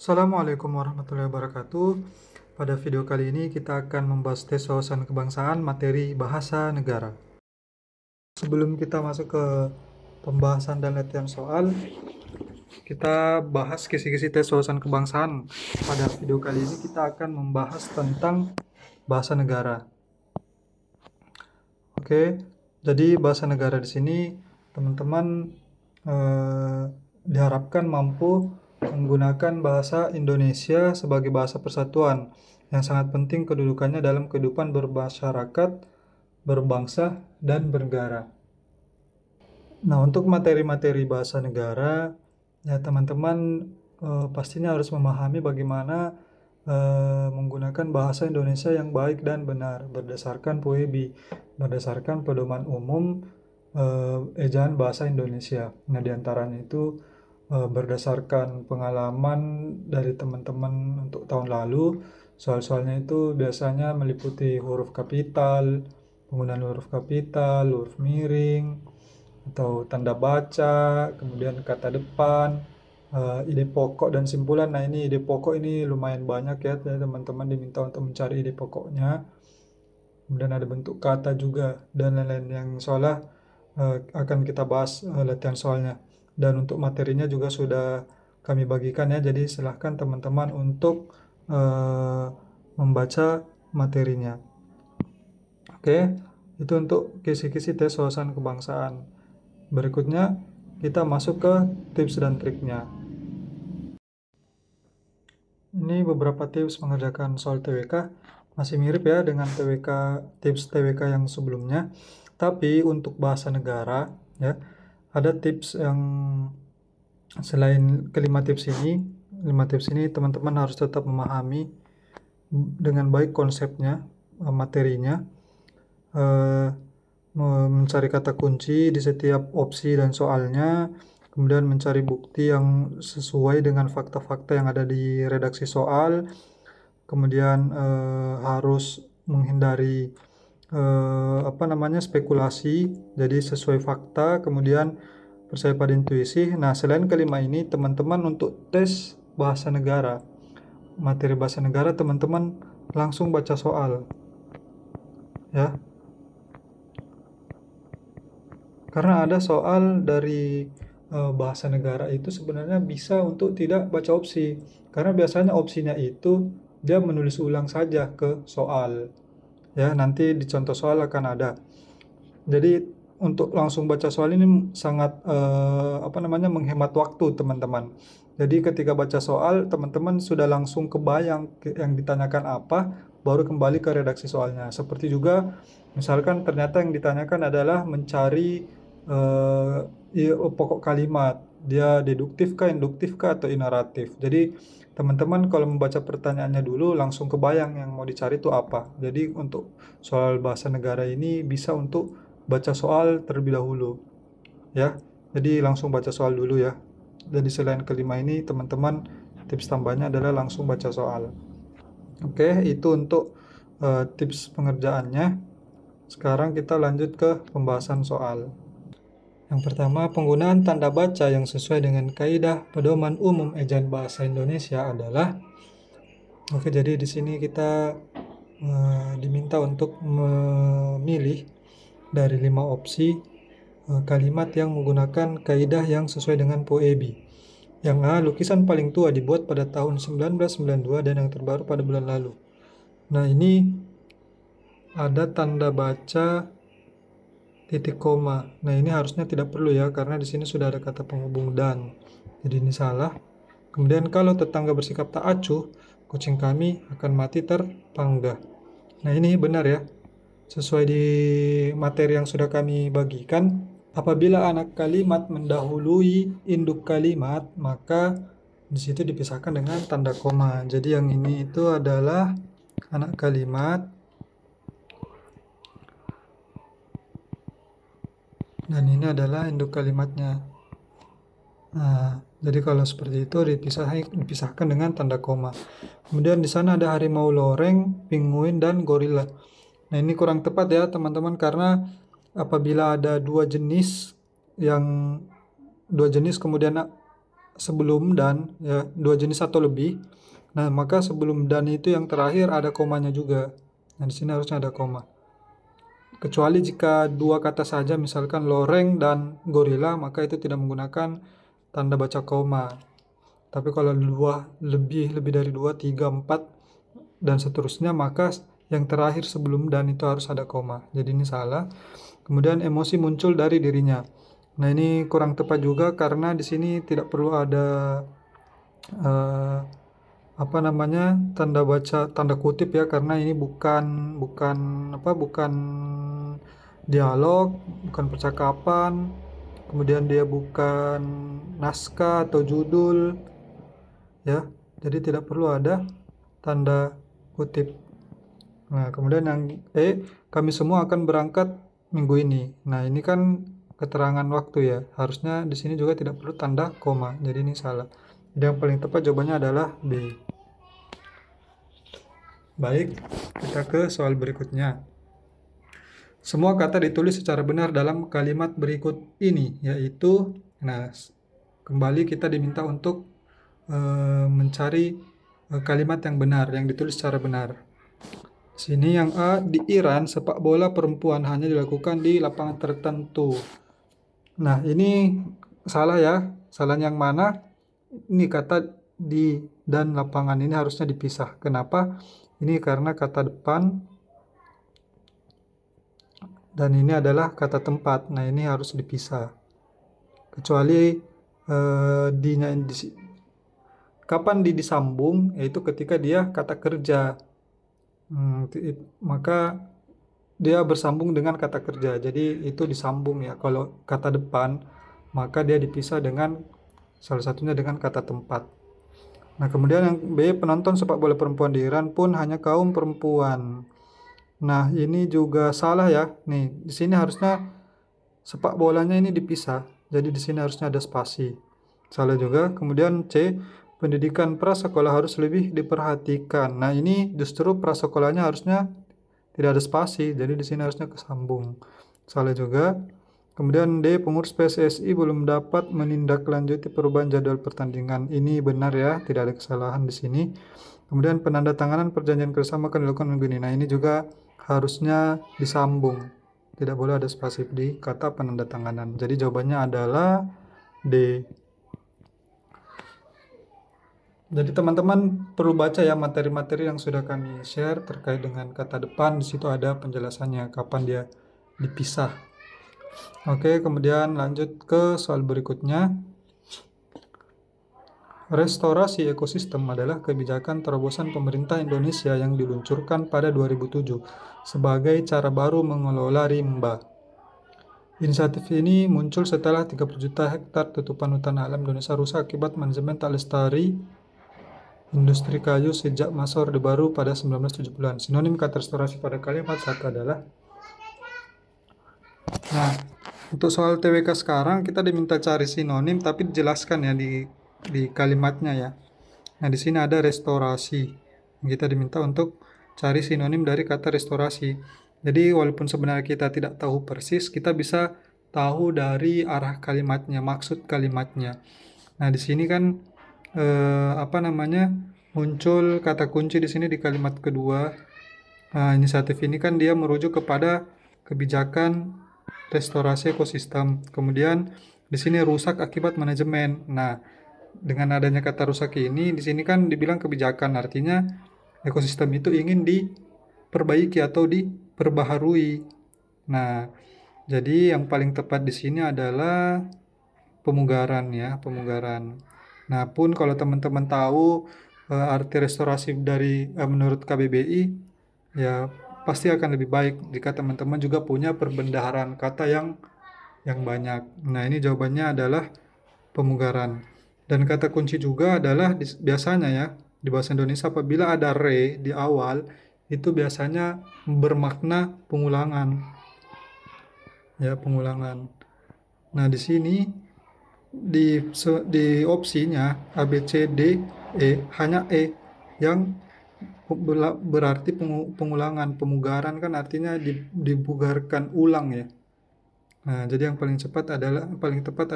Assalamualaikum warahmatullahi wabarakatuh. Pada video kali ini kita akan membahas tes wawasan kebangsaan materi bahasa negara. Sebelum kita masuk ke pembahasan dan latihan soal, kita bahas kisi-kisi tes wawasan kebangsaan. Pada video kali ini kita akan membahas tentang bahasa negara. Oke, jadi bahasa negara di sini teman-teman diharapkan mampu menggunakan bahasa Indonesia sebagai bahasa persatuan yang sangat penting kedudukannya dalam kehidupan bermasyarakat, berbangsa, dan bernegara. Nah, untuk materi-materi bahasa negara, ya teman-teman pastinya harus memahami bagaimana menggunakan bahasa Indonesia yang baik dan benar berdasarkan PUEB, berdasarkan pedoman umum ejaan bahasa Indonesia. Nah, diantaranya itu berdasarkan pengalaman dari teman-teman untuk tahun lalu, soal-soalnya itu biasanya meliputi huruf kapital, penggunaan huruf kapital, huruf miring, atau tanda baca, kemudian kata depan, ide pokok dan simpulan. Nah, ini ide pokok ini lumayan banyak ya, teman-teman diminta untuk mencari ide pokoknya. Kemudian ada bentuk kata juga dan lain-lain yang seolah akan kita bahas latihan soalnya. Dan untuk materinya juga sudah kami bagikan ya, jadi silahkan teman-teman untuk membaca materinya. Oke, itu untuk kisi-kisi tes wawasan kebangsaan. Berikutnya kita masuk ke tips dan triknya. Ini beberapa tips mengerjakan soal TWK, masih mirip ya dengan tips TWK yang sebelumnya. Tapi untuk bahasa negara ya, ada tips yang selain kelima tips ini. 5 tips ini teman-teman harus tetap memahami dengan baik konsepnya, materinya, mencari kata kunci di setiap opsi dan soalnya, kemudian mencari bukti yang sesuai dengan fakta-fakta yang ada di redaksi soal, kemudian harus menghindari spekulasi, jadi sesuai fakta, kemudian percaya pada intuisi. Nah, selain kelima ini, teman-teman untuk tes bahasa negara, materi bahasa negara, teman-teman langsung baca soal ya, karena ada soal dari bahasa negara itu sebenarnya bisa untuk tidak baca opsi, karena biasanya opsinya itu dia menulis ulang saja ke soal ya, nanti di contoh soal akan ada. Jadi untuk langsung baca soal ini sangat menghemat waktu teman-teman. Jadi ketika baca soal, teman-teman sudah langsung kebayang yang ditanyakan apa, baru kembali ke redaksi soalnya. Seperti juga misalkan ternyata yang ditanyakan adalah mencari pokok kalimat, dia deduktif kah, induktif kah, atau inaratif. Jadi teman-teman kalau membaca pertanyaannya dulu langsung kebayang yang mau dicari itu apa. Jadi untuk soal bahasa negara ini bisa untuk baca soal terlebih dahulu ya. Jadi langsung baca soal dulu ya. Jadi selain kelima ini, teman-teman tips tambahnya adalah langsung baca soal. Oke, itu untuk tips pengerjaannya. Sekarang kita lanjut ke pembahasan soal. Yang pertama, penggunaan tanda baca yang sesuai dengan kaidah pedoman umum ejaan bahasa Indonesia adalah, jadi di sini kita diminta untuk memilih dari 5 opsi kalimat yang menggunakan kaidah yang sesuai dengan PUEB. Yang A, lukisan paling tua dibuat pada tahun 1992 dan yang terbaru pada bulan lalu. Nah, ini ada tanda baca titik koma. Nah, ini harusnya tidak perlu ya, karena di sini sudah ada kata penghubung dan. Jadi ini salah. Kemudian kalau tetangga bersikap tak acuh, kucing kami akan mati terpanggah. Nah, ini benar ya. Sesuai di materi yang sudah kami bagikan, apabila anak kalimat mendahului induk kalimat, maka di situ dipisahkan dengan tanda koma. Jadi yang ini itu adalah anak kalimat, dan ini adalah induk kalimatnya. Nah, jadi kalau seperti itu dipisahkan dengan tanda koma. Kemudian di sana ada harimau loreng, penguin, dan gorila. Nah, ini kurang tepat ya teman-teman, karena apabila ada dua jenis kemudian sebelum dan, ya, dua jenis atau lebih. Nah, maka sebelum dan itu yang terakhir ada komanya juga. Nah, di sini harusnya ada koma. Kecuali jika dua kata saja, misalkan loreng dan gorila, maka itu tidak menggunakan tanda baca koma. Tapi kalau dua lebih dari dua, tiga, empat, dan seterusnya, maka yang terakhir sebelum dan itu harus ada koma. Jadi ini salah. Kemudian emosi muncul dari dirinya. Nah, ini kurang tepat juga karena di sini tidak perlu ada eh, apa namanya, tanda baca tanda kutip ya, karena ini bukan bukan bukan dialog, bukan percakapan, kemudian dia bukan naskah atau judul, ya, jadi tidak perlu ada tanda kutip. Nah, kemudian yang kami semua akan berangkat minggu ini. Nah, ini kan keterangan waktu ya, harusnya di sini juga tidak perlu tanda koma, jadi ini salah. Jadi yang paling tepat jawabannya adalah B. Baik, kita ke soal berikutnya. Semua kata ditulis secara benar dalam kalimat berikut ini, yaitu, nah, kembali kita diminta untuk mencari kalimat yang benar, yang ditulis secara benar. Sini yang A, di Iran sepak bola perempuan hanya dilakukan di lapangan tertentu. Nah, ini salah ya. Salah yang mana? Ini kata di dan lapangan ini harusnya dipisah. Kenapa? Ini karena kata depan dan ini adalah kata tempat. Nah, ini harus dipisah. Kecuali kapan disambung, yaitu ketika dia kata kerja. Maka dia bersambung dengan kata kerja. Jadi itu disambung ya. Kalau kata depan, maka dia dipisah dengan salah satunya dengan kata tempat. Nah, kemudian yang B, penonton sepak bola perempuan di Iran pun hanya kaum perempuan. Nah, ini juga salah ya. Nih, di sini harusnya sepak bolanya ini dipisah. Jadi di sini harusnya ada spasi. Salah juga. Kemudian C, pendidikan prasekolah harus lebih diperhatikan. Nah, ini justru prasekolahnya harusnya tidak ada spasi. Jadi di sini harusnya kesambung. Salah juga. Kemudian D, pengurus PSSI belum dapat menindaklanjuti perubahan jadwal pertandingan. Ini benar ya, tidak ada kesalahan di sini. Kemudian penandatanganan perjanjian kerjasama akan dilakukan minggu ini. Nah, ini juga harusnya disambung. Tidak boleh ada spasi di kata penandatanganan. Jadi jawabannya adalah D. Jadi teman-teman perlu baca ya materi-materi yang sudah kami share terkait dengan kata depan. Di situ ada penjelasannya kapan dia dipisah. Oke, kemudian lanjut ke soal berikutnya. Restorasi ekosistem adalah kebijakan terobosan pemerintah Indonesia yang diluncurkan pada 2007 sebagai cara baru mengelola rimba. Inisiatif ini muncul setelah 30 juta hektar tutupan hutan alam Indonesia rusak akibat manajemen tak lestari industri kayu sejak masa Orde Baru pada 1970-an. Sinonim kata restorasi pada kalimat satu adalah. Nah, untuk soal TWK sekarang kita diminta cari sinonim tapi dijelaskan ya di kalimatnya ya. Nah, di sini ada restorasi. Kita diminta untuk cari sinonim dari kata restorasi. Jadi walaupun sebenarnya kita tidak tahu persis, kita bisa tahu dari arah kalimatnya, maksud kalimatnya. Nah, di sini kan muncul kata kunci di sini di kalimat kedua. Nah, inisiatif ini kan dia merujuk kepada kebijakan restorasi ekosistem. Kemudian di sini rusak akibat manajemen. Nah, dengan adanya kata rusak ini di sini kan dibilang kebijakan, artinya ekosistem itu ingin diperbaiki atau diperbaharui. Nah, jadi yang paling tepat di sini adalah pemugaran ya, pemugaran. Nah, pun kalau teman-teman tahu arti restorasi dari menurut KBBI, ya pasti akan lebih baik jika teman-teman juga punya perbendaharaan kata yang banyak. Nah, ini jawabannya adalah pemugaran. Dan kata kunci juga adalah biasanya ya di bahasa Indonesia apabila ada re di awal itu biasanya bermakna pengulangan. Ya, pengulangan. Nah, di sini di opsinya A, B, C, D, E, hanya E yang berarti pengulangan. Pemugaran kan artinya dibugarkan ulang ya. Nah, jadi yang paling tepat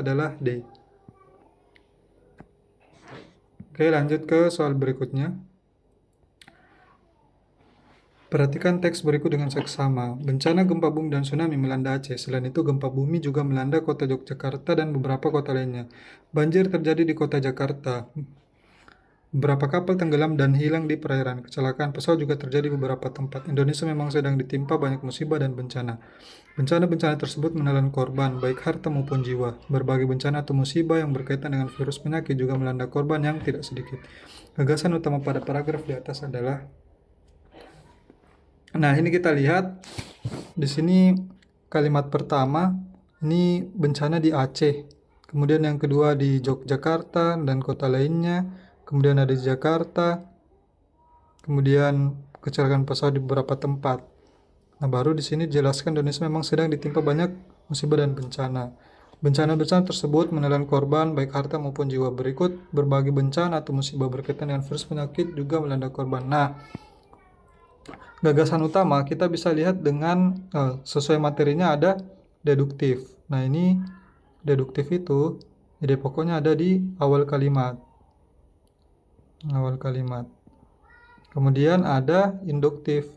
adalah D. Oke, lanjut ke soal berikutnya. Perhatikan teks berikut dengan seksama. Bencana gempa bumi dan tsunami melanda Aceh. Selain itu, gempa bumi juga melanda kota Yogyakarta dan beberapa kota lainnya. Banjir terjadi di kota Jakarta. Beberapa kapal tenggelam dan hilang di perairan. Kecelakaan pesawat juga terjadi di beberapa tempat. Indonesia memang sedang ditimpa banyak musibah dan bencana. Bencana-bencana tersebut menelan korban, baik harta maupun jiwa. Berbagai bencana atau musibah yang berkaitan dengan virus penyakit juga melanda korban yang tidak sedikit. Gagasan utama pada paragraf di atas adalah, nah ini kita lihat di sini kalimat pertama ini bencana di Aceh, kemudian yang kedua di Yogyakarta dan kota lainnya, kemudian ada di Jakarta, kemudian kecelakaan pesawat di beberapa tempat. Nah, baru di sini dijelaskan Indonesia memang sedang ditimpa banyak musibah dan bencana. Bencana-bencana tersebut menelan korban baik harta maupun jiwa. Berikut berbagai bencana atau musibah berkaitan dengan virus penyakit juga melanda korban. Nah, gagasan utama kita bisa lihat dengan sesuai materinya ada deduktif. Nah, ini deduktif itu ide pokoknya ada di awal kalimat. Awal kalimat. Kemudian ada induktif.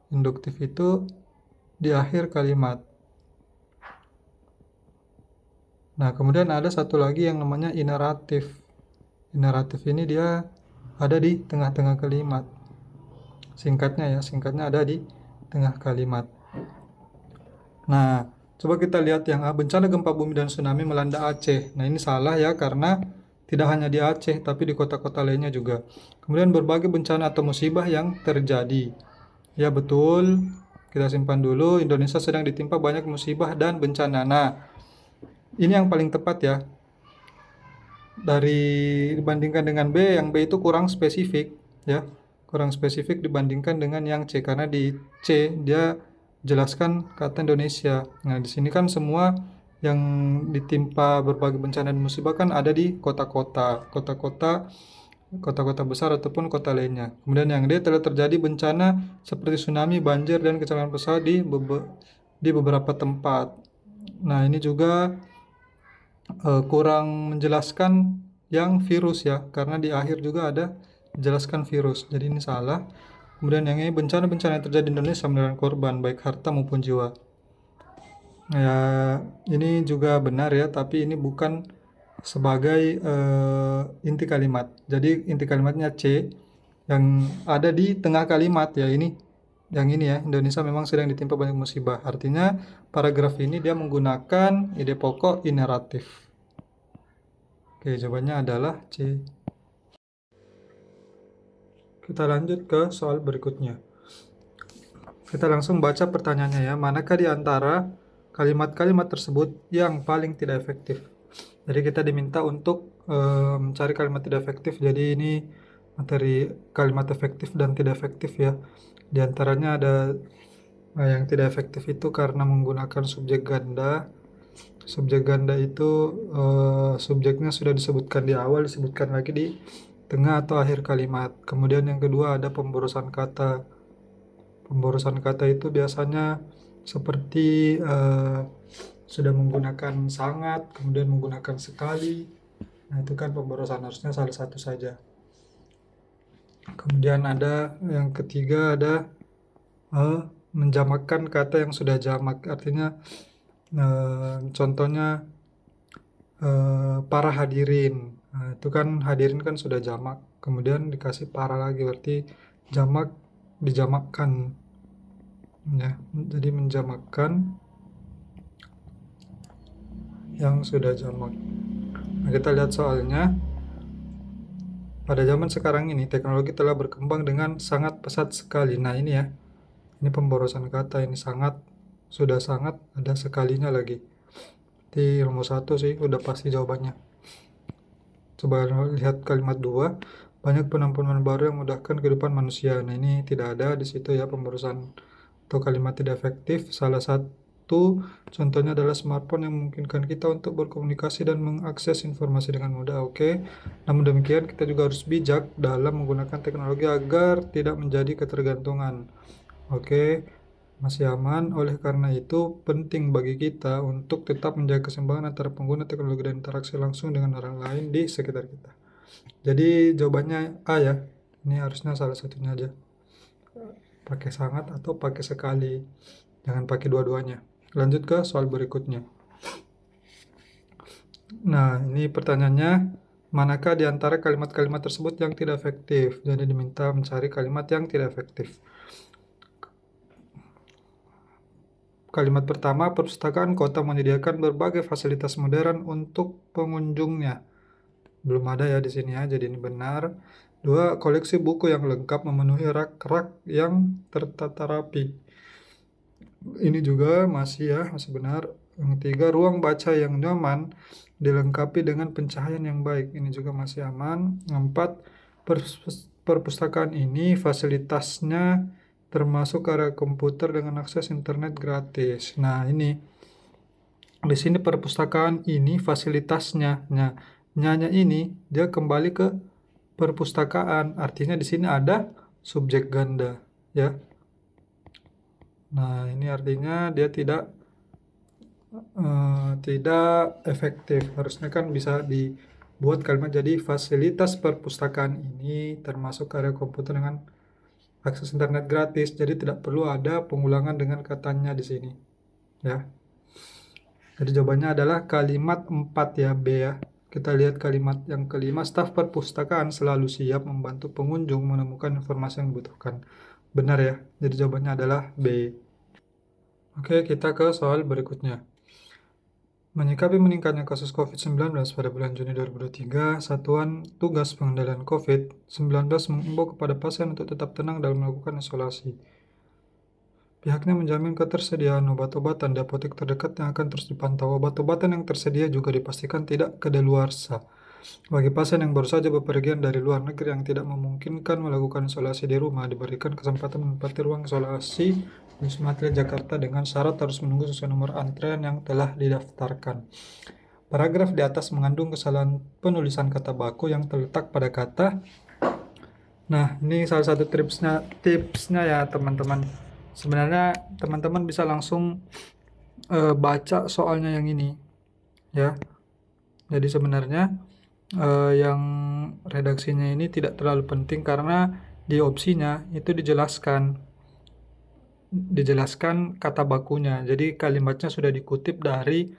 Induktif itu di akhir kalimat. Nah, kemudian ada satu lagi yang namanya ineratif. Ineratif ini dia ada di tengah-tengah kalimat. Singkatnya ada di tengah kalimat. Nah, coba kita lihat yang A, bencana gempa bumi dan tsunami melanda Aceh. Nah, ini salah ya, karena tidak hanya di Aceh, tapi di kota-kota lainnya juga. Kemudian berbagai bencana atau musibah yang terjadi. Ya betul, kita simpan dulu. Indonesia sedang ditimpa banyak musibah dan bencana. Nah, ini yang paling tepat ya. Dibandingkan dengan B, yang B itu kurang spesifik ya. Kurang spesifik dibandingkan dengan yang C, karena di C dia jelaskan kata Indonesia. Nah, di sini kan semua yang ditimpa berbagai bencana dan musibah kan ada di kota-kota besar ataupun kota lainnya. Kemudian yang D, telah terjadi bencana seperti tsunami, banjir, dan kecelakaan pesawat di beberapa tempat. Nah, ini juga kurang menjelaskan yang virus ya, karena di akhir juga ada jelaskan virus. Jadi ini salah. Kemudian yang ini, bencana-bencana yang terjadi di Indonesia menelan korban baik harta maupun jiwa. Ya, ini juga benar ya, tapi ini bukan sebagai inti kalimat. Jadi inti kalimatnya C yang ada di tengah kalimat ya, ini yang ini ya, Indonesia memang sedang ditimpa banyak musibah. Artinya paragraf ini dia menggunakan ide pokok ineratif. Oke, jawabannya adalah C. Kita lanjut ke soal berikutnya. Kita langsung baca pertanyaannya ya. Manakah di antara kalimat-kalimat tersebut yang paling tidak efektif? Jadi kita diminta untuk mencari kalimat tidak efektif. Jadi ini materi kalimat efektif dan tidak efektif ya. Di antaranya ada yang tidak efektif itu karena menggunakan subjek ganda. Subjek ganda itu subjeknya sudah disebutkan di awal, disebutkan lagi di tengah atau akhir kalimat. Kemudian yang kedua ada pemborosan kata. Pemborosan kata itu biasanya seperti sudah menggunakan sangat, kemudian menggunakan sekali. Nah, itu kan pemborosan, harusnya salah satu saja. Kemudian ada yang ketiga ada menjamakkan kata yang sudah jamak. Artinya contohnya para hadirin. Nah, itu kan hadirin kan sudah jamak. Kemudian dikasih para lagi, berarti jamak dijamakkan. Ya, jadi menjamakkan yang sudah jamak. Nah, kita lihat soalnya. Pada zaman sekarang ini teknologi telah berkembang dengan sangat pesat sekali. Nah, ini ya. Ini pemborosan kata, ini sangat, sudah sangat, ada sekalinya lagi. Di rumus 1 sih udah pasti jawabannya. Coba lihat kalimat 2. Banyak penampilan baru yang memudahkan kehidupan manusia. Nah, ini tidak ada di situ ya pemborosan atau kalimat tidak efektif. Salah satu contohnya adalah smartphone yang memungkinkan kita untuk berkomunikasi dan mengakses informasi dengan mudah. Oke. Namun demikian kita juga harus bijak dalam menggunakan teknologi agar tidak menjadi ketergantungan. Oke. Masih aman. Oleh karena itu penting bagi kita untuk tetap menjaga keseimbangan antara pengguna teknologi dan interaksi langsung dengan orang lain di sekitar kita. Jadi jawabannya A ya. Ini harusnya salah satunya aja. Pakai sangat atau pakai sekali. Jangan pakai dua-duanya. Lanjut ke soal berikutnya. Nah, ini pertanyaannya, manakah di antara kalimat-kalimat tersebut yang tidak efektif? Jadi diminta mencari kalimat yang tidak efektif. Kalimat pertama, perpustakaan kota menyediakan berbagai fasilitas modern untuk pengunjungnya. Belum ada ya di sini ya, jadi ini benar. Dua, koleksi buku yang lengkap memenuhi rak-rak yang tertata rapi. Ini juga masih benar. Yang tiga, ruang baca yang nyaman dilengkapi dengan pencahayaan yang baik. Ini juga masih aman. Yang empat, perpustakaan ini fasilitasnya termasuk area komputer dengan akses internet gratis. Nah, ini di sini perpustakaan ini fasilitasnya. Nah, nyanya ini dia kembali ke perpustakaan. Artinya di sini ada subjek ganda, ya. Nah, ini artinya dia tidak efektif. Harusnya kan bisa dibuat kalimat jadi fasilitas perpustakaan ini termasuk area komputer dengan akses internet gratis. Jadi tidak perlu ada pengulangan dengan katanya di sini, ya. Jadi jawabannya adalah kalimat 4 ya, B ya. Kita lihat kalimat yang kelima, staf perpustakaan selalu siap membantu pengunjung menemukan informasi yang dibutuhkan. Benar ya, jadi jawabannya adalah B. Oke, kita ke soal berikutnya. Menyikapi meningkatnya kasus COVID-19 pada bulan Juni 2023, Satuan Tugas Pengendalian COVID-19 mengimbau kepada pasien untuk tetap tenang dalam melakukan isolasi. Pihaknya menjamin ketersediaan obat-obatan di apotek terdekat yang akan terus dipantau. Obat-obatan yang tersedia juga dipastikan tidak kedaluarsa. Bagi pasien yang baru saja bepergian dari luar negeri yang tidak memungkinkan melakukan isolasi di rumah, diberikan kesempatan menempati ruang isolasi di Wisma Atlet Jakarta dengan syarat harus menunggu sesuai nomor antrean yang telah didaftarkan. Paragraf di atas mengandung kesalahan penulisan kata baku yang terletak pada kata. Nah, ini salah satu tipsnya ya teman-teman. Sebenarnya teman-teman bisa langsung baca soalnya yang ini, ya. Jadi sebenarnya yang redaksinya ini tidak terlalu penting karena di opsinya itu dijelaskan kata bakunya. Jadi kalimatnya sudah dikutip dari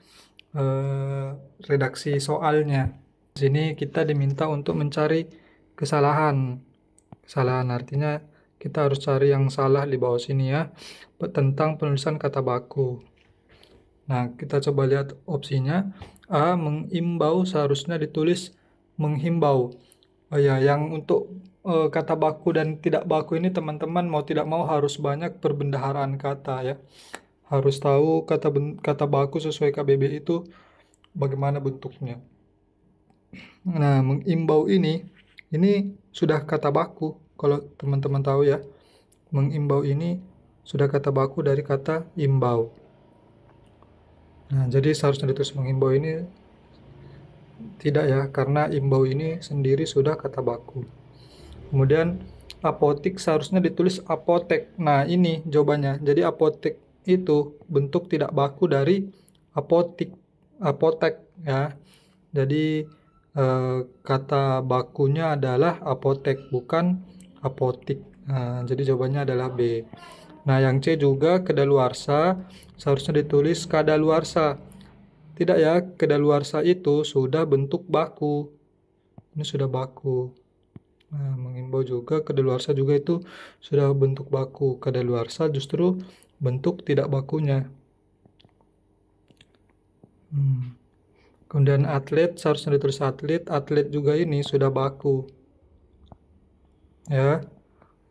redaksi soalnya. Di sini kita diminta untuk mencari kesalahan. Kesalahan artinya kita harus cari yang salah di bawah sini ya, tentang penulisan kata baku. Nah, kita coba lihat opsinya. A, mengimbau seharusnya ditulis menghimbau. Oh ya, yang untuk kata baku dan tidak baku ini teman-teman mau tidak mau harus banyak perbendaharaan kata ya. Harus tahu kata baku sesuai KBBI itu bagaimana bentuknya. Nah, mengimbau ini sudah kata baku. Kalau teman-teman tahu ya, mengimbau ini sudah kata baku dari kata imbau. Nah, jadi seharusnya ditulis menghimbau ini tidak ya, karena imbau ini sendiri sudah kata baku. Kemudian apotik seharusnya ditulis apotek. Nah, ini jawabannya. Jadi apotek itu bentuk tidak baku dari apotek ya. Jadi kata bakunya adalah apotek, bukan apotik. Nah, jadi jawabannya adalah B. Nah, yang C juga kedaluarsa seharusnya ditulis kadaluarsa. Tidak ya, kedaluarsa itu sudah bentuk baku. Ini sudah baku. Nah, mengimbau juga kedaluarsa juga itu sudah bentuk baku. Kadaluarsa justru bentuk tidak bakunya. Kemudian atlet seharusnya ditulis atlet. Atlet juga ini sudah baku. Ya.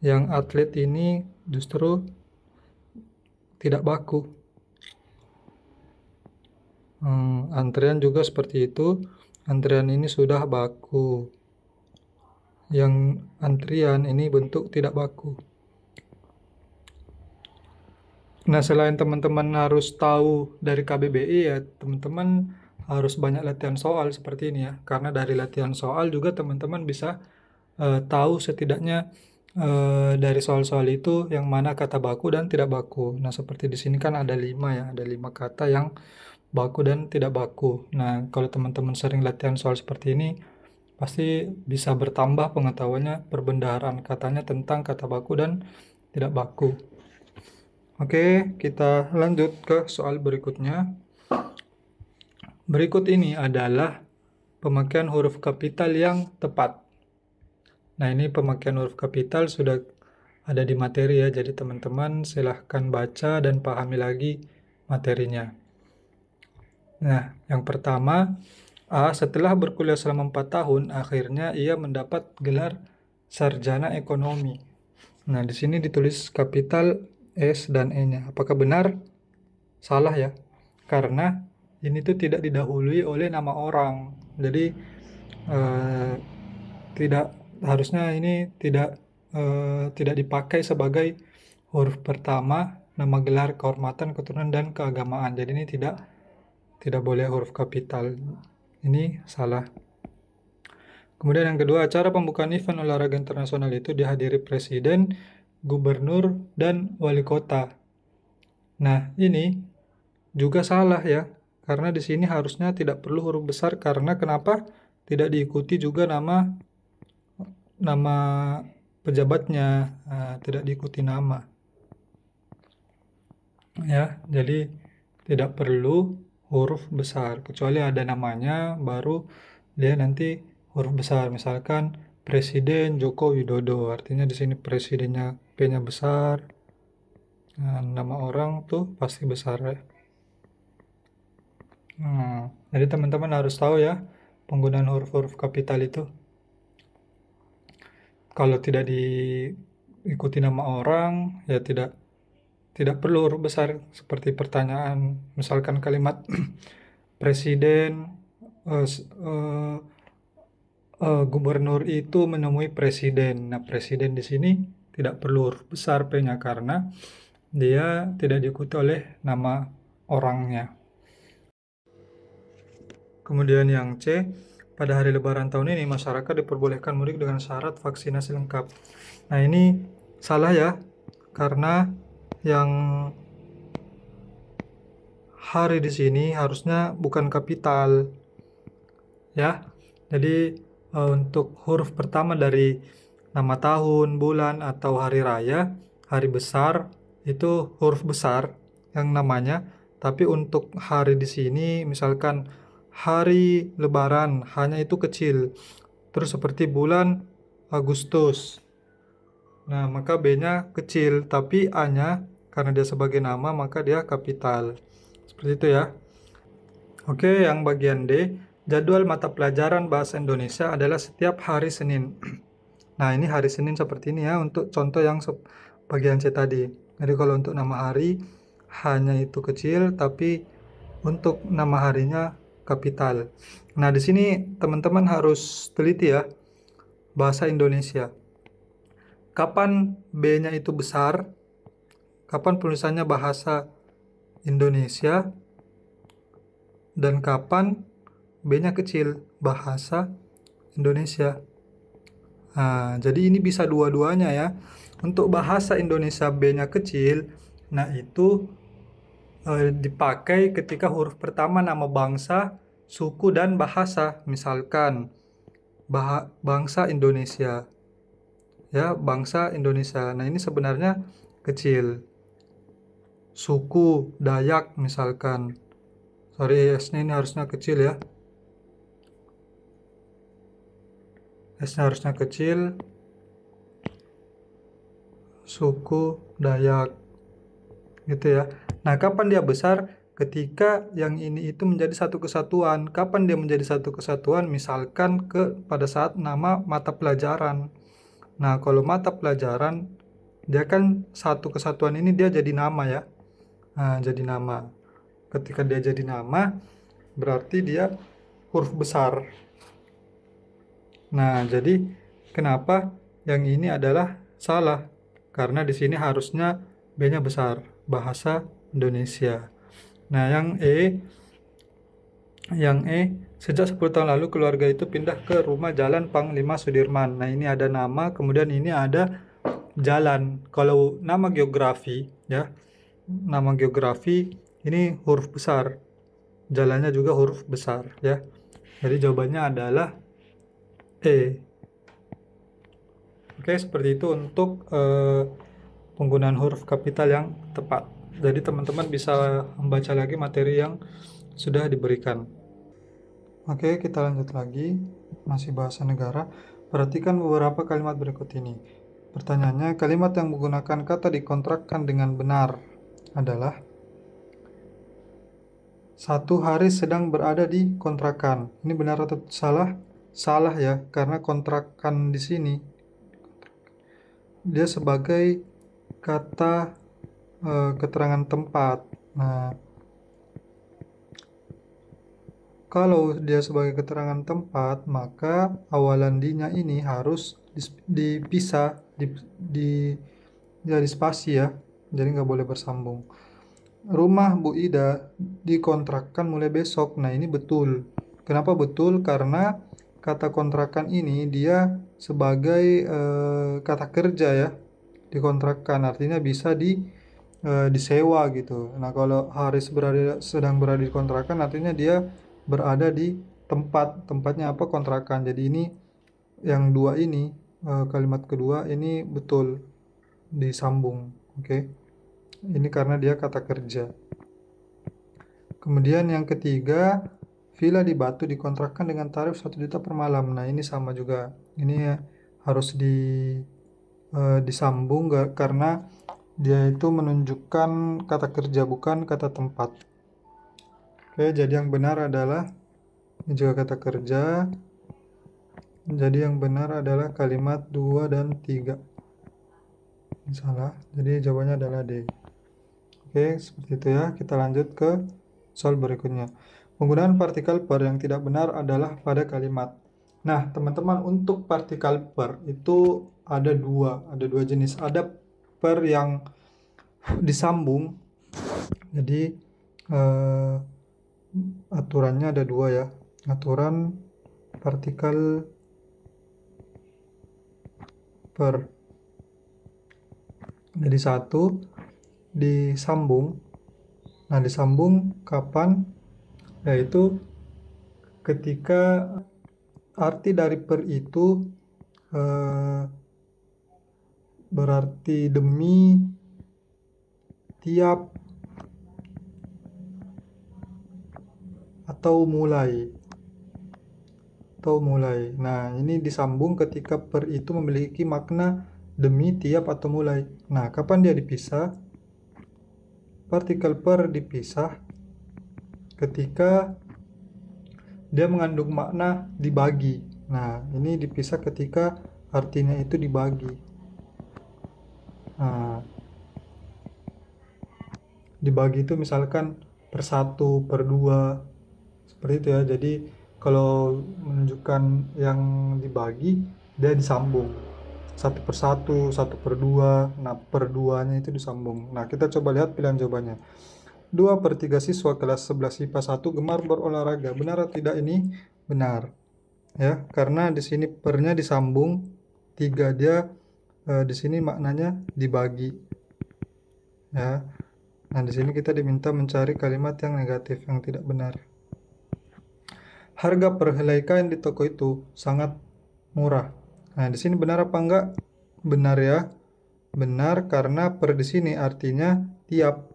Yang atlet ini justru tidak baku. Antrean juga seperti itu. Antrean ini sudah baku. Yang antrian ini bentuk tidak baku. Nah, selain teman-teman harus tahu dari KBBI ya, teman-teman harus banyak latihan soal seperti ini ya. Karena dari latihan soal juga teman-teman bisa tahu setidaknya dari soal-soal itu yang mana kata baku dan tidak baku. Nah, seperti di sini kan ada 5 ya, ada 5 kata yang baku dan tidak baku. Nah, kalau teman-teman sering latihan soal seperti ini, pasti bisa bertambah pengetahuannya, perbendaharaan katanya tentang kata baku dan tidak baku. Oke, kita lanjut ke soal berikutnya. Berikut ini adalah pemakaian huruf kapital yang tepat. Nah, ini pemakaian huruf kapital sudah ada di materi ya, jadi teman-teman silahkan baca dan pahami lagi materinya. Nah, yang pertama, A. Setelah berkuliah selama 4 tahun, akhirnya ia mendapat gelar sarjana ekonomi. Nah, di sini ditulis kapital S dan E-nya. Apakah benar? Salah ya. Karena ini tuh tidak didahului oleh nama orang. Jadi tidak harusnya ini tidak dipakai sebagai huruf pertama nama gelar kehormatan, keturunan dan keagamaan. Jadi ini tidak boleh huruf kapital. Ini salah. Kemudian yang kedua, acara pembukaan event olahraga internasional itu dihadiri presiden, gubernur, dan wali kota. Nah, ini juga salah ya, karena di sini harusnya tidak perlu huruf besar karena kenapa? Tidak diikuti juga nama pejabatnya, tidak diikuti nama. Ya, jadi tidak perlu huruf besar kecuali ada namanya baru dia nanti huruf besar. Misalkan Presiden Joko Widodo, artinya di sini presidennya P-nya besar. Nah, nama orang tuh pasti besar ya. Jadi teman-teman harus tahu ya penggunaan huruf-huruf kapital itu. Kalau tidak diikuti nama orang, ya tidak perlu huruf besar seperti pertanyaan. Misalkan kalimat presiden, gubernur itu menemui presiden. Nah, presiden di sini tidak perlu huruf besar P-nya karena dia tidak diikuti oleh nama orangnya. Kemudian yang C, pada hari Lebaran tahun ini masyarakat diperbolehkan mudik dengan syarat vaksinasi lengkap. Nah, ini salah ya, karena yang hari di sini harusnya bukan kapital ya. Jadi untuk huruf pertama dari nama tahun, bulan, atau hari raya, hari besar, itu huruf besar yang namanya. Tapi untuk hari di sini, misalkan hari Lebaran, hanya itu kecil. Terus seperti bulan Agustus. Nah, maka B-nya kecil, tapi A-nya karena dia sebagai nama, maka dia kapital. Seperti itu ya. Oke, yang bagian D. Jadwal mata pelajaran bahasa Indonesia adalah setiap hari Senin. Nah, ini hari Senin seperti ini ya untuk contoh yang bagian C tadi. Jadi kalau untuk nama hari hanya itu kecil, tapi untuk nama harinya kapital. Nah, di sini teman-teman harus teliti ya bahasa Indonesia. Kapan B-nya itu besar? Kapan tulisannya bahasa Indonesia? Dan kapan B-nya kecil, bahasa Indonesia. Nah, jadi ini bisa dua-duanya ya. Untuk bahasa Indonesia B-nya kecil, nah itu dipakai ketika huruf pertama nama bangsa, suku, dan bahasa. Misalkan bangsa Indonesia. Ya, bangsa Indonesia. Nah, ini sebenarnya kecil. Suku Dayak misalkan. Sorry, S-nya ini harusnya kecil ya. S-nya harusnya kecil. Suku Dayak. Gitu ya. Nah, kapan dia besar? Ketika yang ini itu menjadi satu kesatuan. Kapan dia menjadi satu kesatuan? Misalkan pada saat nama mata pelajaran. Nah, kalau mata pelajaran, dia kan satu kesatuan ini dia jadi nama ya. Nah, jadi nama. Ketika dia jadi nama, berarti dia huruf besar. Nah, jadi kenapa yang ini adalah salah? Karena di sini harusnya B-nya besar, bahasa Indonesia. Nah, yang E, sejak 10 tahun lalu keluarga itu pindah ke rumah Jalan Panglima Sudirman. Nah, ini ada nama, kemudian ini ada jalan. Kalau nama geografi ya, nama geografi ini huruf besar. Jalannya juga huruf besar ya. Jadi jawabannya adalah E. Oke, seperti itu untuk penggunaan huruf kapital yang tepat. Jadi teman-teman bisa membaca lagi materi yang sudah diberikan. Oke, kita lanjut lagi. Masih bahasa negara. Perhatikan beberapa kalimat berikut ini. Pertanyaannya, kalimat yang menggunakan kata dikontrakkan dengan benar adalah: satu hari sedang berada di kontrakan. Ini benar atau salah? Salah ya, karena kontrakan di sini dia sebagai kata keterangan tempat. Nah, kalau dia sebagai keterangan tempat, maka awalan di-nya ini harus dipisah, di spasi ya, jadi nggak boleh bersambung. Rumah Bu Ida dikontrakkan mulai besok. Nah, ini betul. Kenapa betul? Karena kata kontrakan ini dia sebagai kata kerja ya, dikontrakkan artinya bisa disewa gitu. Nah, kalau Haris sedang berada di kontrakan artinya dia berada di tempatnya apa, kontrakan. Jadi ini yang dua ini, kalimat kedua ini betul disambung. Oke. Ini karena dia kata kerja. Kemudian yang ketiga, villa di Batu dikontrakkan dengan tarif 1 juta per malam. Nah, ini sama juga. Ini harus disambung karena dia itu menunjukkan kata kerja bukan kata tempat. Oke, jadi yang benar adalah ini juga kata kerja. Jadi yang benar adalah kalimat 2 dan 3. Ini salah. Jadi jawabannya adalah D. Oke, seperti itu ya. Kita lanjut ke soal berikutnya. Penggunaan partikel per yang tidak benar adalah pada kalimat. Nah, teman-teman, untuk partikel per itu ada dua jenis. Ada per yang disambung. Jadi aturannya ada dua ya. Aturan partikel per. Jadi satu disambung. Nah, disambung kapan? Yaitu ketika arti dari per itu berarti demi, tiap, atau mulai. Nah, ini disambung ketika per itu memiliki makna demi, tiap, atau mulai. Nah, kapan dia dipisah? Partikel per dipisah ketika dia mengandung makna dibagi. Nah, ini dipisah ketika artinya itu dibagi. Nah, dibagi itu misalkan per 1, per 2, seperti itu ya. Jadi kalau menunjukkan yang dibagi, dia disambung 1/1, 1/2. Nah, per 2-nya itu disambung. Nah, kita coba lihat pilihan jawabannya. 2/3 siswa kelas 11 IPA 1 gemar berolahraga. Benar atau tidak ini? Benar. Ya, karena di sini pernya disambung, 3 dia di sini maknanya dibagi. Ya. Nah, di sini kita diminta mencari kalimat yang negatif, yang tidak benar. Harga per helai kain di toko itu sangat murah. Nah, di sini benar apa enggak? Benar ya. Benar karena per di sini artinya tiap.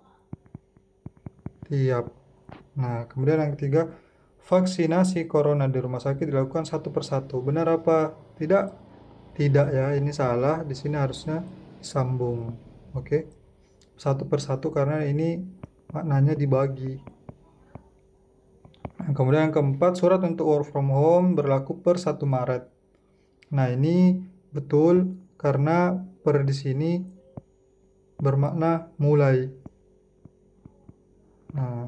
Nah, kemudian yang ketiga, vaksinasi corona di rumah sakit dilakukan 1/1. Benar apa tidak? Tidak ya, ini salah. Di sini harusnya sambung. Oke. 1/1 karena ini maknanya dibagi. Nah, kemudian yang keempat, surat untuk work from home berlaku per 1 Maret. Nah, ini betul karena per di sini bermakna mulai. Nah,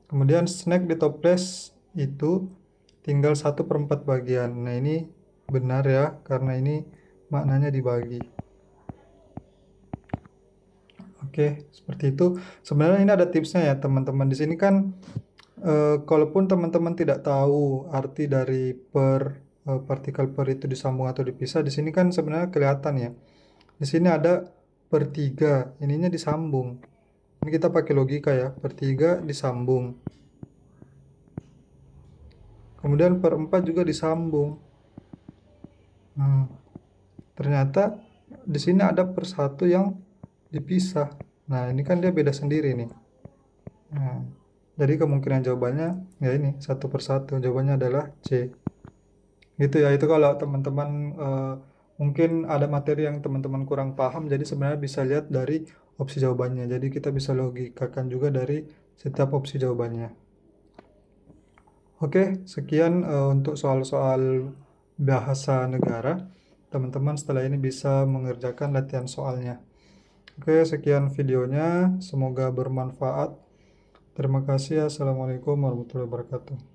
kemudian snack di toples itu tinggal 1/4 bagian. Nah, ini benar ya, karena ini maknanya dibagi. Oke, seperti itu. Sebenarnya ini ada tipsnya ya, teman-teman. Di sini kan kalaupun teman-teman tidak tahu arti dari partikel per itu disambung atau dipisah, di sini kan sebenarnya kelihatan ya. Di sini ada per 3, ininya disambung. Ini kita pakai logika ya, per 3 disambung. Kemudian per 4 juga disambung. Hmm, ternyata di sini ada persatu yang dipisah. Nah, ini kan dia beda sendiri nih. Nah, jadi kemungkinan jawabannya ya ini satu persatu. Jawabannya adalah C. Gitu ya, itu kalau teman-teman mungkin ada materi yang teman-teman kurang paham, jadi sebenarnya bisa lihat dari opsi jawabannya. Jadi kita bisa logikakan juga dari setiap opsi jawabannya. Oke, sekian untuk soal-soal bahasa negara. Teman-teman setelah ini bisa mengerjakan latihan soalnya. Oke, sekian videonya. Semoga bermanfaat. Terima kasih. Assalamualaikum warahmatullahi wabarakatuh.